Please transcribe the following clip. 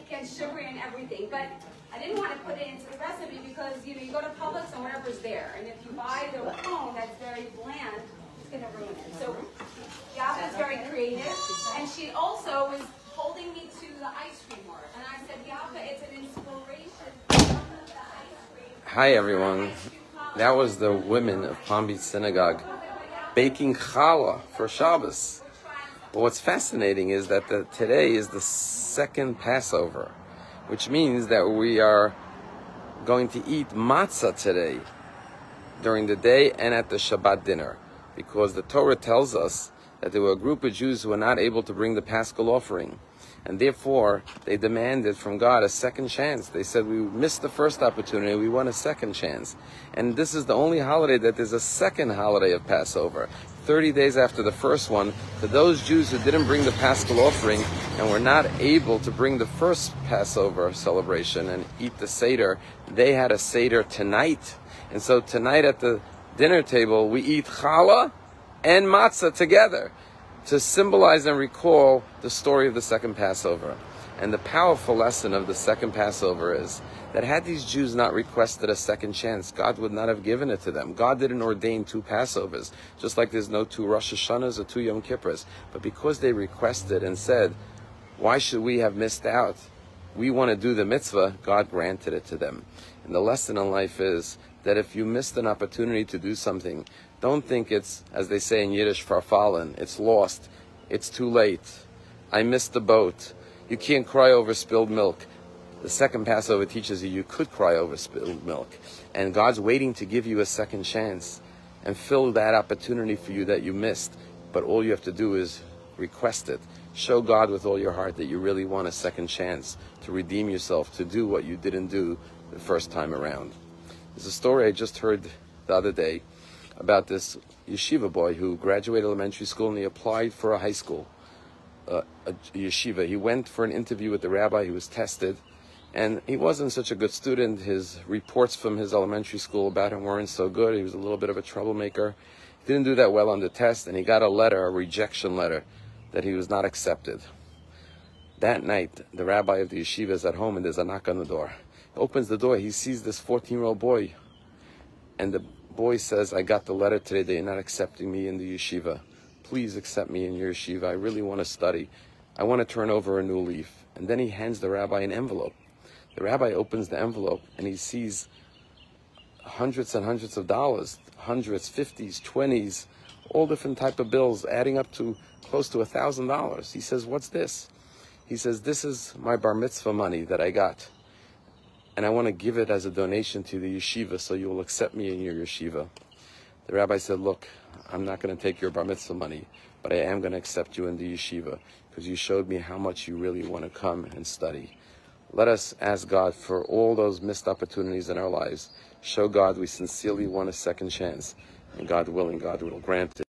gets sugary and everything. But I didn't want to put it into the recipe because, you know, you go to Publix and whatever's there. And if you buy the cone that's very bland, it's going to ruin it. So Yapa is very creative. And she also was holding me to the ice cream more. And I said, Yapa, it's an inspiration from the ice cream. Hi, everyone. That was the women of Palm Beach Synagogue baking challah for Shabbos. But what's fascinating is that today is the second Passover, which means that we are going to eat matzah today during the day and at the Shabbat dinner, because the Torah tells us that there were a group of Jews who were not able to bring the Paschal offering, and therefore they demanded from God a second chance. They said, we missed the first opportunity, we want a second chance. And this is the only holiday that there's a second holiday of Passover, 30 days after the first one. For those Jews who didn't bring the Paschal offering and were not able to bring the first Passover celebration and eat the Seder, they had a Seder tonight. And so tonight at the dinner table, we eat challah and matzah together to symbolize and recall the story of the second Passover. And the powerful lesson of the second Passover is that had these Jews not requested a second chance, God would not have given it to them. God didn't ordain two Passovers, just like there's no two Rosh Hashanahs or two Yom Kippurs. But because they requested and said, why should we have missed out? We want to do the mitzvah, God granted it to them. And the lesson in life is that if you missed an opportunity to do something, don't think it's, as they say in Yiddish, farfallen. It's lost. It's too late. I missed the boat. You can't cry over spilled milk. The second Passover teaches you could cry over spilled milk. And God's waiting to give you a second chance and fill that opportunity for you that you missed. But all you have to do is request it. Show God with all your heart that you really want a second chance to redeem yourself, to do what you didn't do the first time around. There's a story I just heard the other day about this yeshiva boy who graduated elementary school and he applied for a high school, a yeshiva. He went for an interview with the rabbi. He was tested, and he wasn't such a good student. His reports from his elementary school about him weren't so good. He was a little bit of a troublemaker. He didn't do that well on the test, and he got a letter, a rejection letter, that he was not accepted. That night, the rabbi of the yeshiva is at home, and there's a knock on the door. He opens the door. He sees this 14-year-old boy, and the boy says, I got the letter today that you're not accepting me in the yeshiva. Please accept me in your yeshiva. I really want to study. I want to turn over a new leaf. And then he hands the rabbi an envelope. The rabbi opens the envelope and he sees hundreds and hundreds of dollars, hundreds, 50s, 20s, all different type of bills adding up to close to $1,000. He says, what's this? He says, this is my bar mitzvah money that I got. And I want to give it as a donation to the yeshiva so you will accept me in your yeshiva. The rabbi said, look, I'm not going to take your bar mitzvah money, but I am going to accept you in the yeshiva because you showed me how much you really want to come and study. Let us ask God for all those missed opportunities in our lives. Show God we sincerely want a second chance, and God willing, God will grant it.